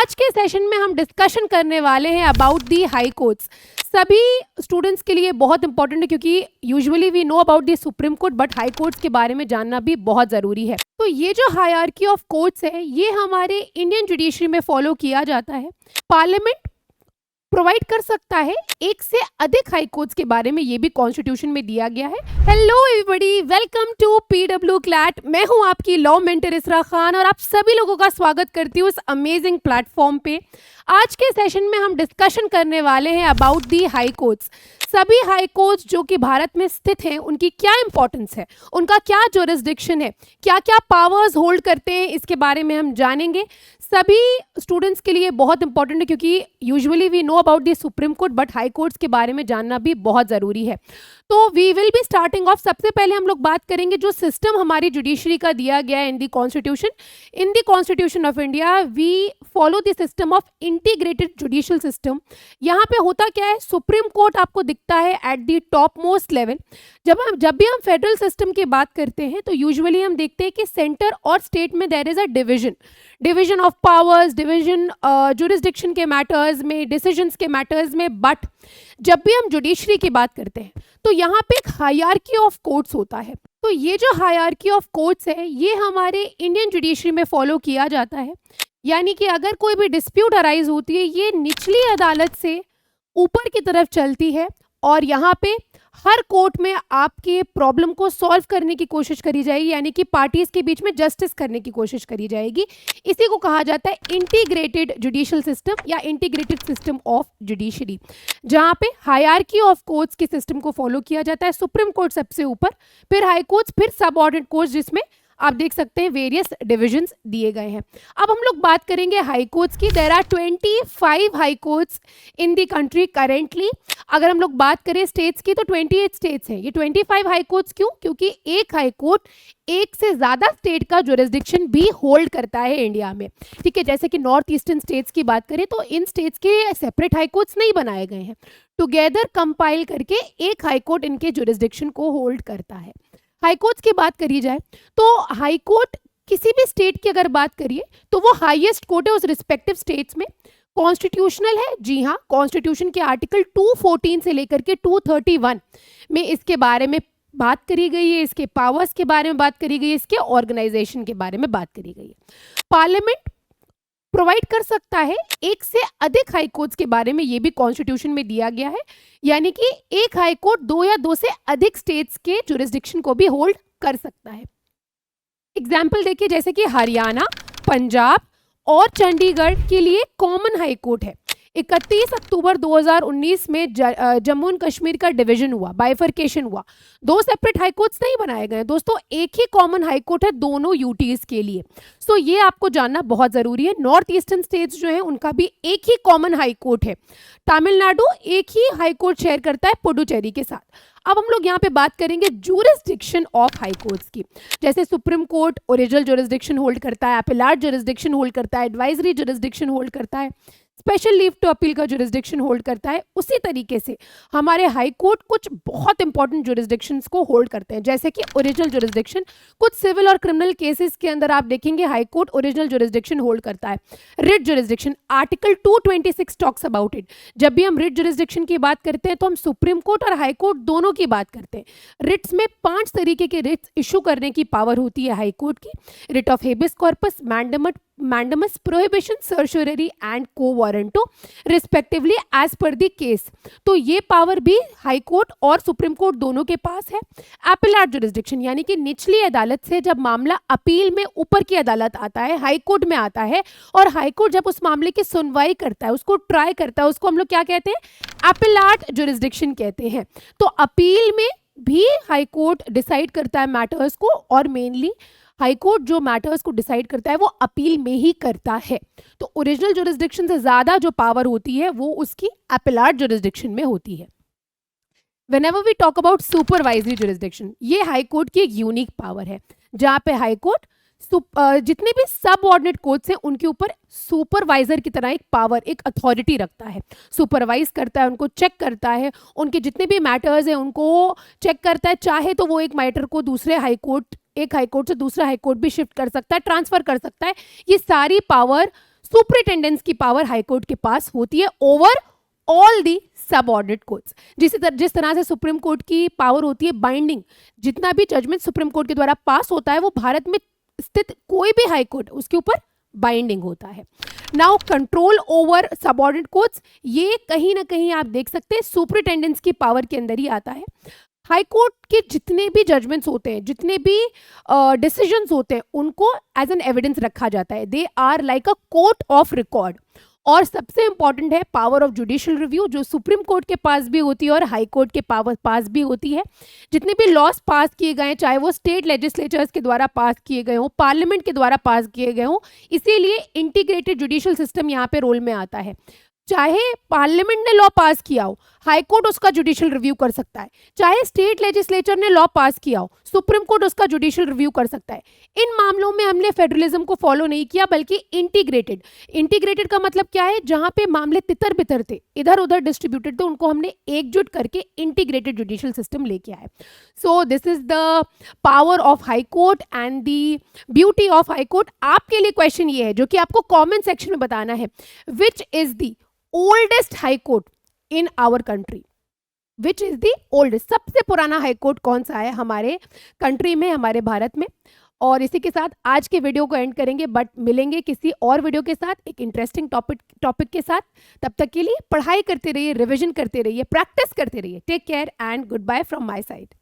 आज के सेशन में हम डिस्कशन करने वाले हैं अबाउट दी हाई कोर्ट्स। सभी स्टूडेंट्स के लिए बहुत इंपॉर्टेंट है क्योंकि usually we know about the supreme court but high courts के बारे में जानना भी बहुत ज़रूरी है। तो ये जो हायरार्की ऑफ कोर्ट्स है ये हमारे इंडियन जुडिशरी में फॉलो किया जाता है। पार्लियामेंट प्रोवाइड कर सकता है एक से अधिक हाई कोर्ट्स के बारे में, ये भी कॉन्स्टिट्यूशन में दिया गया है। Hello everybody, welcome to PW CLAT. मैं हूं आपकी लॉ मेंटर इसरा खान और आप सभी लोगों का स्वागत करती हूं इस अमेजिंग प्लेटफॉर्म पे। आज के सेशन में हम डिस्कशन करने वाले हैं अबाउट दी हाई कोर्ट्स। सभी हाई कोर्ट्स जो कि भारत में स्थित हैं उनकी क्या इंपॉर्टेंस है, उनका क्या जुरिस्डिक्शन है, क्या क्या पावर्स होल्ड करते हैं, इसके बारे में हम जानेंगे। सभी स्टूडेंट्स के लिए बहुत इंपॉर्टेंट है क्योंकि usually we know about the supreme court but high courts के बारे में जानना भी बहुत ज़रूरी है। तो we will be starting off. सबसे पहले हम लोग बात करेंगे जो सिस्टम हमारी जुडिशरी का दिया गया है in the constitution of India. We follow the system of integrated judicial system. यहाँ पे होता क्या है, सुप्रीम कोर्ट आपको दिखता है at the top most level. जब भी हम फेडरल सिस्टम की बात करते हैं तो यूजुअली हम देखते हैं कि सेंटर और स्टेट में there is a division of powers, division jurisdiction के मैटर्स में, डिसीजंस के मैटर्स में। बट जब भी हम जुडिशरी की बात करते हैं तो यहाँ पे एक हायरार्की ऑफ कोर्ट्स होता है। तो ये जो हायरार्की ऑफ कोर्ट्स है ये हमारे इंडियन जुडिशरी में फॉलो किया जाता है। यानी कि अगर कोई भी डिस्प्यूट अराइज होती है ये निचली अदालत से ऊपर की तरफ चलती है और यहाँ पे हर कोर्ट में आपके प्रॉब्लम को सॉल्व करने की कोशिश करी जाएगी, यानी कि पार्टीज के बीच में जस्टिस करने की कोशिश करी जाएगी। इसी को कहा जाता है इंटीग्रेटेड जुडिशियल सिस्टम या इंटीग्रेटेड सिस्टम ऑफ जुडिशरी, जहाँ पे हायरार्की ऑफ कोर्ट्स के सिस्टम को फॉलो किया जाता है। सुप्रीम कोर्ट सबसे ऊपर, फिर हाई कोर्ट्स, फिर सबऑर्डिनेट कोर्ट्स जिसमें आप देख सकते हैं वेरियस डिविजन्स दिए गए हैं। अब हम लोग बात करेंगे हाई कोर्ट्स की। There are 25 high courts in the country currently. अगर हम लोग बात करें स्टेट्स की तो 28 स्टेट्स हैं। ये 25 हाई कोर्ट्स क्यों? क्योंकि एक हाई कोर्ट एक से ज़्यादा स्टेट का जुरिस्डिक्शन भी होल्ड करता है इंडिया में। ठीक है, जैसे कि नॉर्थ ईस्टर्न स्टेट्स की बात करें तो इन स्टेट्स के सेपरेट हाई कोर्ट्स नहीं बनाए गए हैं, टुगेदर कंपाइल करके एक हाई कोर्ट इनके जुरिस्डिक्शन को होल्ड करता है। हाई कोर्ट्स की बात करी जाए तो हाई कोर्ट किसी भी स्टेट की अगर बात करिए तो वो हाईएस्ट कोर्ट है उस रिस्पेक्टिव स्टेट्स में। कॉन्स्टिट्यूशनल है, जी हाँ, कॉन्स्टिट्यूशन के आर्टिकल 214 से लेकर के 231 में इसके बारे में बात करी गई है, इसके पावर्स के बारे में बात करी गई है, इसके ऑर्गेनाइजेशन के बारे में बात करी गई है। पार्लियामेंट प्रोवाइड कर सकता है एक से अधिक हाई कोर्ट्स के बारे में, ये भी कॉन्स्टिट्यूशन में दिया गया है। यानी कि एक हाई कोर्ट दो या दो से अधिक स्टेट्स के जुरिस्डिक्शन को भी होल्ड कर सकता है। एग्जाम्पल देखिए, जैसे कि हरियाणा, पंजाब और चंडीगढ़ के लिए कॉमन हाई कोर्ट है। 31 अक्टूबर 2019 में जम्मू एंड कश्मीर का डिवीजन हुआ, बाइफर्केशन हुआ। दो सेपरेट हाई कोर्ट्स नहीं बनाए गए दोस्तों, एक ही कॉमन हाई कोर्ट है दोनों यूटीज के लिए। सो ये आपको जानना बहुत जरूरी है। नॉर्थ ईस्टर्न स्टेट्स जो है उनका भी एक ही कॉमन हाई कोर्ट है। तमिलनाडु एक ही हाई कोर्ट शेयर करता है पुडुचेरी के साथ। अब हम लोग यहाँ पे बात करेंगे जुरिस्डिक्शन ऑफ हाई कोर्ट्स की। जैसे supreme court original jurisdiction hold करता है, अपीलेट जुरिस्डिक्शन होल्ड करता है, एडवाइजरी जुरिस्डिक्शन होल्ड करता है, स्पेशल लीव टू अपील का जुरिस्डिक्शन होल्ड करता है। उसी तरीके से हमारे हाई कोर्ट कुछ बहुत इंपॉर्टेंट जुरिस्डिक्शंस को होल्ड करते हैं, जैसे कि ओरिजिनल जुरिस्डिक्शन। कुछ सिविल और क्रिमिनल केसेस के अंदर आप देखेंगे high court original jurisdiction hold करता है। Writ jurisdiction, article 226 talks about it. जब भी हम रिट जुरिस्डिक्शन की बात करते हैं तो हम सुप्रीम कोर्ट और हाई कोर्ट दोनों की बात करते हैं। रिट्स में 5 तरीके के रिट्स इशू करने की पावर होती है हाई कोर्ट की। Writ of habeas corpus, mandamus, prohibition, certiorari and quo warranto respectively as per the case. तो ये पावर भी हाई कोर्ट और सुप्रीम कोर्ट दोनों के पास है। अपीलेट जुरिस्डिक्शन, यानी कि निचली अदालत से जब मामला अपील में ऊपर की अदालत आता है, हाई कोर्ट में आता है, और हाई कोर्ट जब उस मामले की सुनवाई करता है, उसको ट्राई करता है, उसको हम लोग क्या कहते हैं? अपीलेट जुरिस्डिक्शन कहते हैं। तो अपील में भी हाई कोर्ट डिसाइड करता है मैटर्स को, और मेनली हाई कोर्ट जो मैटर्स को डिसाइड करता है वो अपील में ही करता है। तो ओरिजिनल जुरिस्डिक्शन से ज्यादा जो पावर होती है वो उसकी अपीलेट जुरिस्डिक्शन में होती है। Whenever we talk about supervisory jurisdiction, ये हाई कोर्ट की एक यूनिक पावर है, जहाँ पे हाई कोर्ट जितने भी सब ऑर्डिनेट कोर्ट्स हैं उनके ऊपर सुपरवाइजर की तरह एक पावर, एक अथॉरिटी रखता है। सुपरवाइज करता है, उनको चेक करता है, उनके जितने भी मैटर्स हैं उनको चेक करता है। चाहे तो वो एक मैटर को दूसरे हाई कोर्ट, एक हाई कोर्ट से दूसरा हाई कोर्ट भी शिफ्ट कर सकता है, ट्रांसफर कर सकता है। ये सारी पावर सुपरिटेंडेंस की पावर हाई कोर्ट के पास होती है over all the subordinate courts. जिस तरह से सुप्रीम कोर्ट की पावर होती है बाइंडिंग, जितना भी जजमेंट सुप्रीम कोर्ट के द्वारा पास होता है वो भारत में स्थित कोई भी हाई कोर्ट उसके ऊपर बाइंडिंग होता है। Now control over subordinate courts, ये कहीं ना कहीं आप देख सकते हैं सुपरिटेंडेंस की पावर के अंदर ही आता है। हाई कोर्ट के जितने भी जजमेंट्स होते हैं, जितने भी डिसीजंस होते हैं, उनको एज एन एविडेंस रखा जाता है। They are like a court of record. और सबसे इंपॉर्टेंट है पावर ऑफ जुडिशियल रिव्यू, जो सुप्रीम कोर्ट के पास भी होती है और हाई कोर्ट के पास भी होती है। जितने भी लॉस पास किए गए हैं, चाहे वो स्टेट लेजिस्लेचर्स के द्वारा पास किए गए हों, पार्लियामेंट के द्वारा पास किए गए हों, इसीलिए इंटीग्रेटेड जुडिशियल सिस्टम यहाँ पे रोल में आता है। चाहे पार्लियामेंट ने लॉ पास किया हो, हाई कोर्ट उसका जुडिशियल रिव्यू कर सकता है। चाहे स्टेट लेजिस्लेचर ने लॉ पास किया हो, सुप्रीम कोर्ट उसका जुडिशियल रिव्यू कर सकता है। इन मामलों में हमने फेडरलिज्म को फॉलो नहीं किया, बल्कि इंटीग्रेटेड का मतलब क्या है, जहां पे मामले तितर बितर थे, इधर उधर डिस्ट्रीब्यूटेड थे, उनको हमने एकजुट करके इंटीग्रेटेड जुडिशियल सिस्टम लेके आए। So this is the power of high court and the beauty of high court. आपके लिए क्वेश्चन ये है जो कि आपको कॉमेंट सेक्शन में बताना है, which is the oldest high court in our country. Which is the oldest, सबसे पुराना हाई कोर्ट कौन सा है हमारे कंट्री में, हमारे भारत में। और इसी के साथ आज के वीडियो को एंड करेंगे, बट मिलेंगे किसी और वीडियो के साथ एक इंटरेस्टिंग टॉपिक के साथ। तब तक के लिए पढ़ाई करते रहिए, रिविजन करते रहिए, प्रैक्टिस करते रहिए। Take care and good bye from my side.